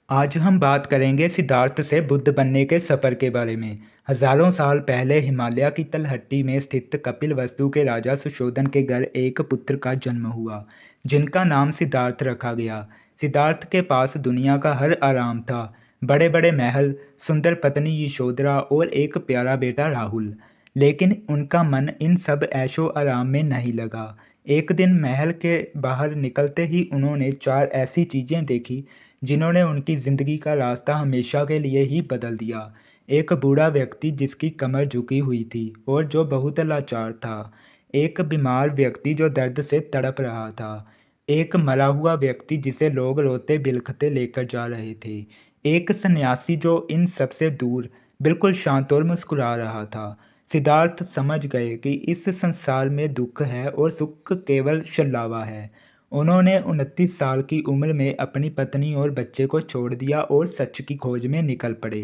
आज हम बात करेंगे सिद्धार्थ से बुद्ध बनने के सफ़र के बारे में। हजारों साल पहले हिमालय की तलहटी में स्थित कपिलवस्तु के राजा सुशोधन के घर एक पुत्र का जन्म हुआ, जिनका नाम सिद्धार्थ रखा गया। सिद्धार्थ के पास दुनिया का हर आराम था, बड़े बड़े महल, सुंदर पत्नी यशोधरा और एक प्यारा बेटा राहुल। लेकिन उनका मन इन सब ऐशो आराम में नहीं लगा। एक दिन महल के बाहर निकलते ही उन्होंने चार ऐसी चीज़ें देखी जिन्होंने उनकी ज़िंदगी का रास्ता हमेशा के लिए ही बदल दिया। एक बूढ़ा व्यक्ति जिसकी कमर झुकी हुई थी और जो बहुत लाचार था। एक बीमार व्यक्ति जो दर्द से तड़प रहा था। एक मरा हुआ व्यक्ति जिसे लोग रोते बिलखते लेकर जा रहे थे। एक सन्यासी जो इन सबसे दूर बिल्कुल शांत और मुस्कुरा रहा था। सिद्धार्थ समझ गए कि इस संसार में दुख है और सुख केवल छलावा है। उन्होंने 29 साल की उम्र में अपनी पत्नी और बच्चे को छोड़ दिया और सच की खोज में निकल पड़े।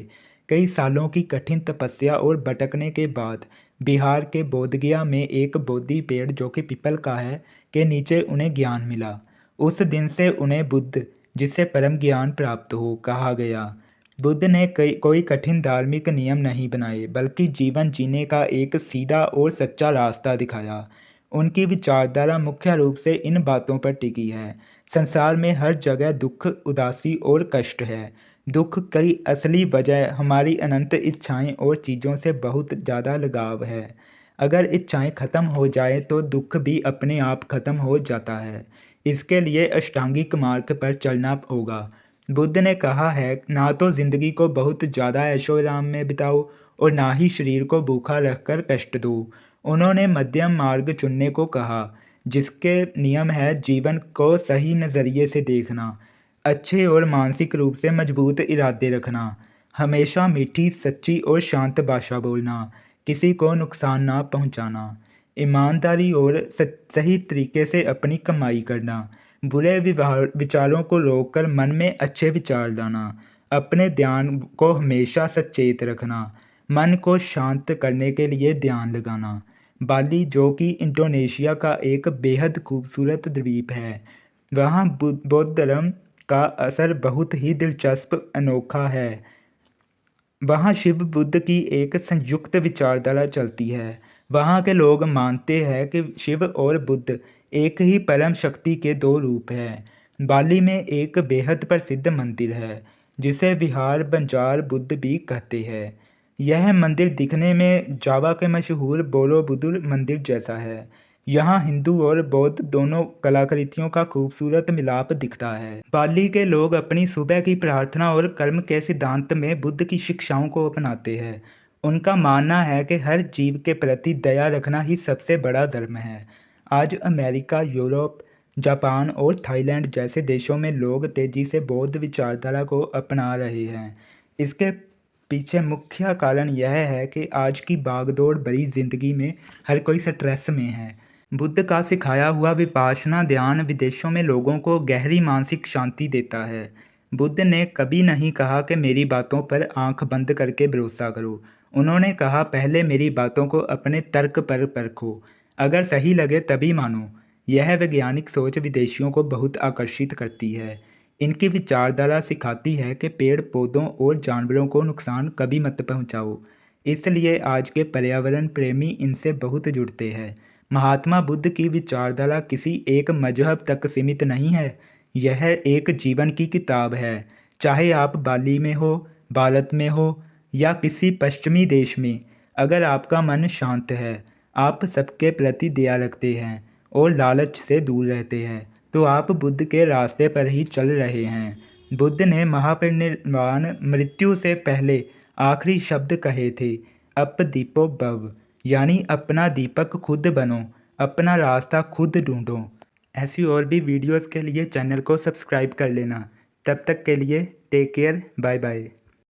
कई सालों की कठिन तपस्या और भटकने के बाद बिहार के बोधगया में एक बोधि पेड़ जो कि पीपल का है के नीचे उन्हें ज्ञान मिला। उस दिन से उन्हें बुद्ध, जिससे परम ज्ञान प्राप्त हो, कहा गया। बुद्ध ने कोई कठिन धार्मिक नियम नहीं बनाए, बल्कि जीवन जीने का एक सीधा और सच्चा रास्ता दिखाया। उनकी विचारधारा मुख्य रूप से इन बातों पर टिकी है। संसार में हर जगह दुख, उदासी और कष्ट है। दुख की असली वजह हमारी अनंत इच्छाएं और चीज़ों से बहुत ज़्यादा लगाव है। अगर इच्छाएं खत्म हो जाए तो दुख भी अपने आप खत्म हो जाता है। इसके लिए अष्टांगिक मार्ग पर चलना होगा। बुद्ध ने कहा है, ना तो जिंदगी को बहुत ज़्यादा ऐशो आराम में बिताओ और ना ही शरीर को भूखा रखकर कष्ट दो। उन्होंने मध्यम मार्ग चुनने को कहा, जिसके नियम है जीवन को सही नज़रिए से देखना, अच्छे और मानसिक रूप से मजबूत इरादे रखना, हमेशा मीठी, सच्ची और शांत भाषा बोलना, किसी को नुकसान ना पहुंचाना, ईमानदारी और सही तरीके से अपनी कमाई करना, बुरे विचारों को रोककर मन में अच्छे विचार लाना, अपने ध्यान को हमेशा सचेत रखना, मन को शांत करने के लिए ध्यान लगाना। बाली, जो कि इंडोनेशिया का एक बेहद खूबसूरत द्वीप है, वहाँ बौद्ध धर्म का असर बहुत ही दिलचस्प अनोखा है। वहाँ शिव बुद्ध की एक संयुक्त विचारधारा चलती है। वहाँ के लोग मानते हैं कि शिव और बुद्ध एक ही परम शक्ति के दो रूप हैं। बाली में एक बेहद प्रसिद्ध मंदिर है, जिसे विहार बंजार बुद्ध भी कहते हैं। यह मंदिर दिखने में जावा के मशहूर बोरोबुदुर मंदिर जैसा है। यहाँ हिंदू और बौद्ध दोनों कलाकृतियों का खूबसूरत मिलाप दिखता है। बाली के लोग अपनी सुबह की प्रार्थना और कर्म के सिद्धांत में बुद्ध की शिक्षाओं को अपनाते हैं। उनका मानना है कि हर जीव के प्रति दया रखना ही सबसे बड़ा धर्म है। आज अमेरिका, यूरोप, जापान और थाईलैंड जैसे देशों में लोग तेजी से बौद्ध विचारधारा को अपना रहे हैं। इसके पीछे मुख्य कारण यह है कि आज की भागदौड़ भरी जिंदगी में हर कोई स्ट्रेस में है। बुद्ध का सिखाया हुआ विपाशना ध्यान विदेशों में लोगों को गहरी मानसिक शांति देता है। बुद्ध ने कभी नहीं कहा कि मेरी बातों पर आंख बंद करके भरोसा करो। उन्होंने कहा, पहले मेरी बातों को अपने तर्क पर परखो, अगर सही लगे तभी मानो। यह वैज्ञानिक सोच विदेशियों को बहुत आकर्षित करती है। इनकी विचारधारा सिखाती है कि पेड़ पौधों और जानवरों को नुकसान कभी मत पहुंचाओ। इसलिए आज के पर्यावरण प्रेमी इनसे बहुत जुड़ते हैं। महात्मा बुद्ध की विचारधारा किसी एक मजहब तक सीमित नहीं है, यह एक जीवन की किताब है। चाहे आप बाली में हो, भारत में हो या किसी पश्चिमी देश में, अगर आपका मन शांत है, आप सबके प्रति दया रखते हैं और लालच से दूर रहते हैं, तो आप बुद्ध के रास्ते पर ही चल रहे हैं। बुद्ध ने महापरिनिर्वाण मृत्यु से पहले आखिरी शब्द कहे थे, अप दीपो भव, यानी अपना दीपक खुद बनो, अपना रास्ता खुद ढूंढो। ऐसी और भी वीडियोस के लिए चैनल को सब्सक्राइब कर लेना। तब तक के लिए टेक केयर, बाय बाय।